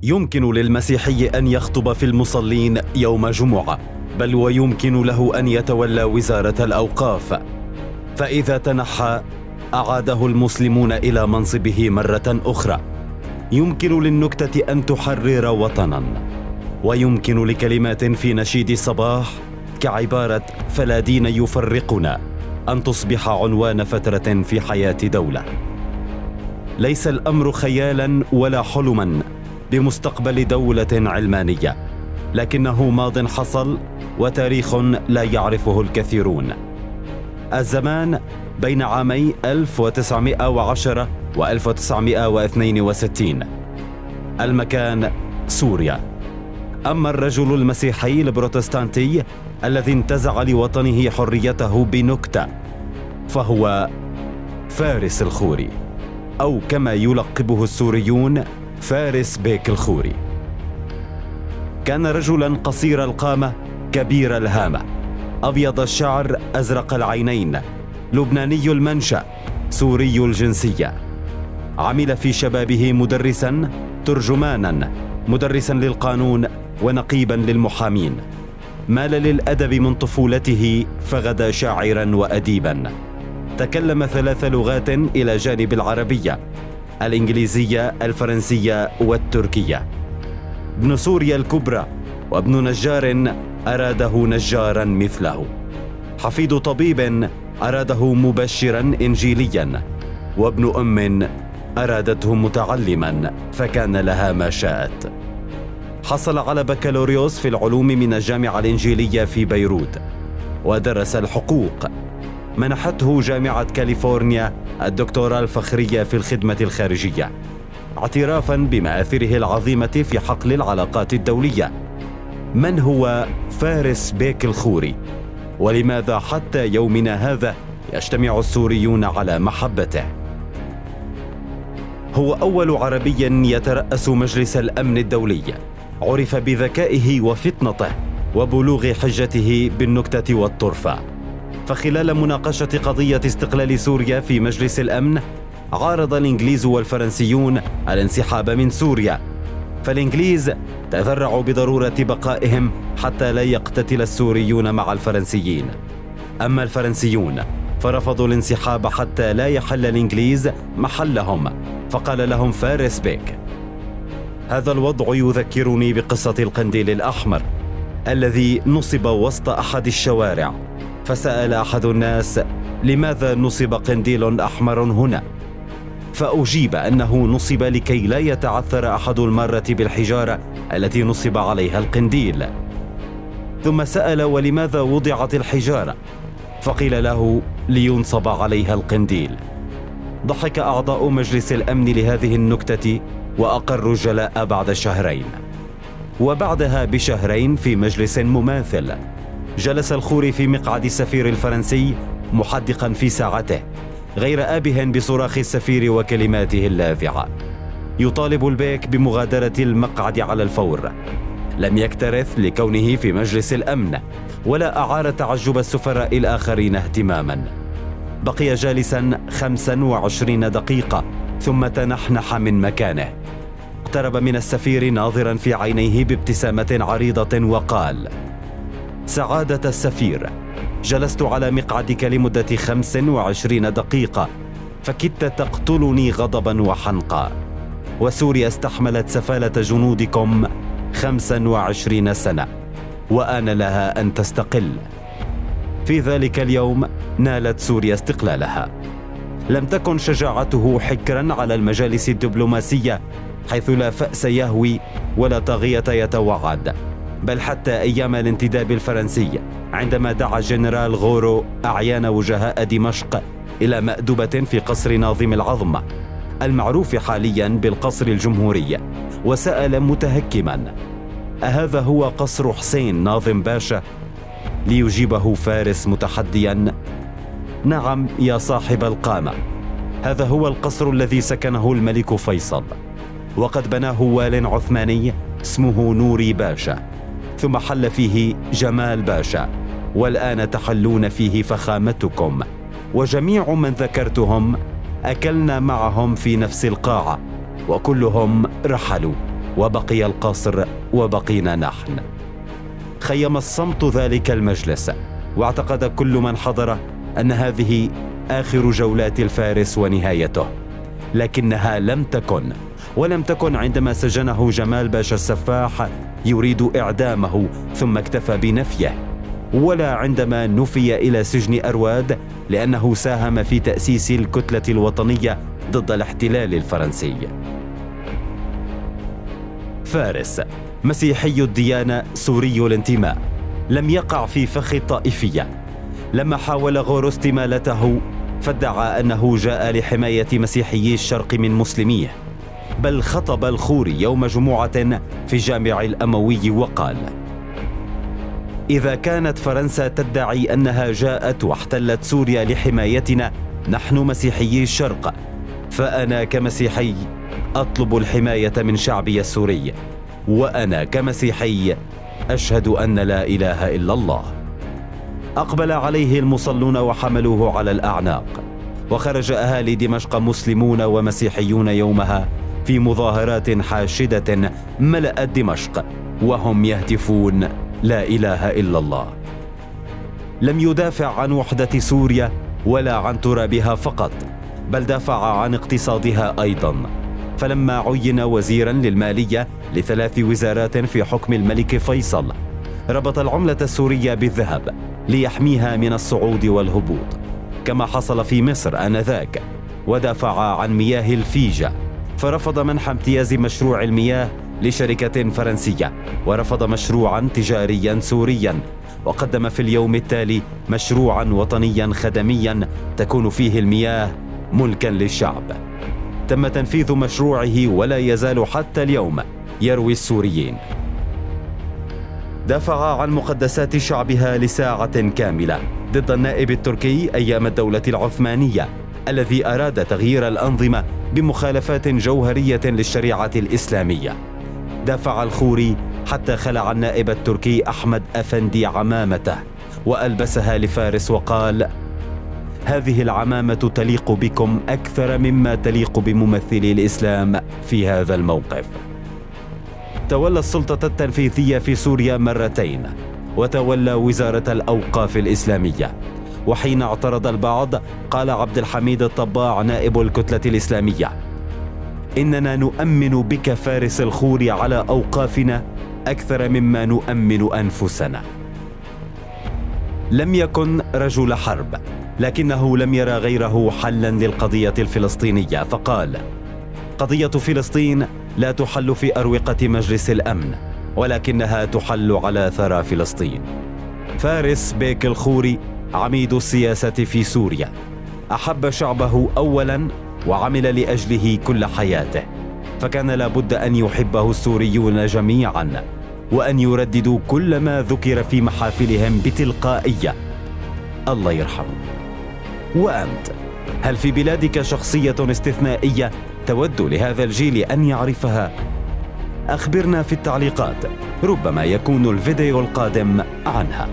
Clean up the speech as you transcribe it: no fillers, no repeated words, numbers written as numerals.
يمكن للمسيحي أن يخطب في المصلين يوم جمعة، بل ويمكن له أن يتولى وزارة الأوقاف، فإذا تنحى أعاده المسلمون إلى منصبه مرة أخرى. يمكن للنكتة أن تحرر وطنا، ويمكن لكلمات في نشيد الصباح كعبارة "فلا دين يفرقنا" أن تصبح عنوان فترة في حياة دولة. ليس الأمر خيالا ولا حلما بمستقبل دولة علمانية، لكنه ماض حصل وتاريخ لا يعرفه الكثيرون. الزمان بين عامي 1910 و 1962. المكان سوريا. أما الرجل المسيحي البروتستانتي الذي انتزع لوطنه حريته بنكتة فهو فارس الخوري، أو كما يلقبه السوريون فارس بيك الخوري. كان رجلا قصير القامة كبير الهامة، أبيض الشعر أزرق العينين، لبناني المنشأ، سوري الجنسية. عمل في شبابه مدرسا، ترجمانا، مدرسا للقانون، ونقيبا للمحامين. مال للأدب من طفولته فغدا شاعرا وأديبا. تكلم 3 لغات إلى جانب العربية، الإنجليزية، الفرنسية والتركية. ابن سوريا الكبرى وابن نجار أراده نجارا مثله. حفيد طبيب أراده مبشرا إنجيليا، وابن أم أرادته متعلما فكان لها ما شاءت. حصل على بكالوريوس في العلوم من الجامعة الإنجيلية في بيروت، ودرس الحقوق. منحته جامعة كاليفورنيا الدكتوراه الفخرية في الخدمة الخارجية، اعترافا بمآثره العظيمة في حقل العلاقات الدولية. من هو فارس بيك الخوري؟ ولماذا حتى يومنا هذا يجتمع السوريون على محبته؟ هو أول عربي يترأس مجلس الأمن الدولي. عرف بذكائه وفطنته وبلوغ حجته بالنكتة والطرفة. فخلال مناقشة قضية استقلال سوريا في مجلس الأمن، عارض الإنجليز والفرنسيون الانسحاب من سوريا، فالإنجليز تذرعوا بضرورة بقائهم حتى لا يقتتل السوريون مع الفرنسيين. أما الفرنسيون فرفضوا الانسحاب حتى لا يحل الإنجليز محلهم، فقال لهم فارس بيك. هذا الوضع يذكرني بقصة القنديل الأحمر الذي نصب وسط أحد الشوارع، فسأل أحد الناس: لماذا نصب قنديل أحمر هنا؟ فأجيب أنه نصب لكي لا يتعثر أحد المارة بالحجارة التي نصب عليها القنديل. ثم سأل: ولماذا وضعت الحجارة؟ فقيل له: لينصب عليها القنديل. ضحك أعضاء مجلس الأمن لهذه النكتة وأقروا الجلاء بعد شهرين. وبعدها بشهرين في مجلس مماثل جلس الخوري في مقعد السفير الفرنسي محدقا في ساعته، غير آبه بصراخ السفير وكلماته اللاذعة، يطالب البيك بمغادرة المقعد على الفور. لم يكترث لكونه في مجلس الأمن، ولا أعار تعجب السفراء الآخرين اهتماما. بقي جالسا 25 دقيقة ثم تنحنح من مكانه. اقترب من السفير ناظرا في عينيه بابتسامة عريضة وقال: سعادة السفير، جلست على مقعدك لمدة 25 دقيقة، فكدت تقتلني غضبا وحنقا، وسوريا استحملت سفالة جنودكم 25 سنة، وآن لها أن تستقل. في ذلك اليوم نالت سوريا استقلالها. لم تكن شجاعته حكرا على المجالس الدبلوماسية، حيث لا فأس يهوي ولا طاغية يتوعد، بل حتى أيام الانتداب الفرنسي، عندما دعا جنرال غورو أعيان وجهاء دمشق إلى مأدبة في قصر ناظم العظم المعروف حاليا بالقصر الجمهوري، وسأل متهكما: أهذا هو قصر حسين ناظم باشا؟ ليجيبه فارس متحديا: نعم يا صاحب القامة، هذا هو القصر الذي سكنه الملك فيصل، وقد بناه وال عثماني اسمه نوري باشا، ثم حل فيه جمال باشا، والآن تحلون فيه فخامتكم، وجميع من ذكرتهم أكلنا معهم في نفس القاعة، وكلهم رحلوا وبقي القصر وبقينا نحن. خيم الصمت ذلك المجلس، واعتقد كل من حضر أن هذه آخر جولات الفارس ونهايته، لكنها ولم تكن عندما سجنه جمال باشا السفاح يريد إعدامه ثم اكتفى بنفيه، ولا عندما نفي إلى سجن أرواد لأنه ساهم في تأسيس الكتلة الوطنية ضد الاحتلال الفرنسي. فارس مسيحي الديانة، سوري الانتماء، لم يقع في فخ الطائفية. لما حاول غورو استمالته فادعى أنه جاء لحماية مسيحيي الشرق من مسلميه، بل خطب الخوري يوم جمعة في جامع الأموي وقال: إذا كانت فرنسا تدعي أنها جاءت واحتلت سوريا لحمايتنا نحن مسيحيي الشرق، فأنا كمسيحي أطلب الحماية من شعبي السوري، وأنا كمسيحي أشهد أن لا إله إلا الله. أقبل عليه المصلون وحملوه على الأعناق، وخرج أهالي دمشق مسلمون ومسيحيون يومها في مظاهرات حاشدة ملأت دمشق وهم يهتفون لا إله إلا الله. لم يدافع عن وحدة سوريا ولا عن ترابها فقط، بل دافع عن اقتصادها أيضا، فلما عين وزيرا للمالية ل3 وزارات في حكم الملك فيصل ربط العملة السورية بالذهب ليحميها من الصعود والهبوط، كما حصل في مصر آنذاك، ودافع عن مياه الفيجة، فرفض منح امتياز مشروع المياه لشركة فرنسية، ورفض مشروعا تجاريا سوريا، وقدم في اليوم التالي مشروعا وطنيا خدميا تكون فيه المياه ملكا للشعب. تم تنفيذ مشروعه ولا يزال حتى اليوم يروي السوريين. دافع عن مقدسات شعبها لساعة كاملة ضد النائب التركي أيام الدولة العثمانية الذي أراد تغيير الأنظمة بمخالفات جوهرية للشريعة الإسلامية. دافع الخوري حتى خلع النائب التركي أحمد أفندي عمامته وألبسها لفارس وقال: هذه العمامة تليق بكم أكثر مما تليق بممثلي الإسلام في هذا الموقف. تولى السلطة التنفيذية في سوريا مرتين، وتولى وزارة الأوقاف الإسلامية. وحين اعترض البعض قال عبد الحميد الطباع نائب الكتلة الإسلامية: إننا نؤمن بك فارس الخوري على أوقافنا أكثر مما نؤمن أنفسنا. لم يكن رجل حرب، لكنه لم يرى غيره حلا للقضية الفلسطينية، فقال: قضية فلسطين لا تحل في أروقة مجلس الأمن، ولكنها تحل على ثرى فلسطين. فارس بيك الخوري عميد السياسة في سوريا، أحب شعبه أولا وعمل لأجله كل حياته، فكان لابد أن يحبه السوريون جميعا، وأن يرددوا كل ما ذكر في محافلهم بتلقائية: الله يرحمه. وأنت، هل في بلادك شخصية استثنائية تود لهذا الجيل أن يعرفها؟ أخبرنا في التعليقات، ربما يكون الفيديو القادم عنها.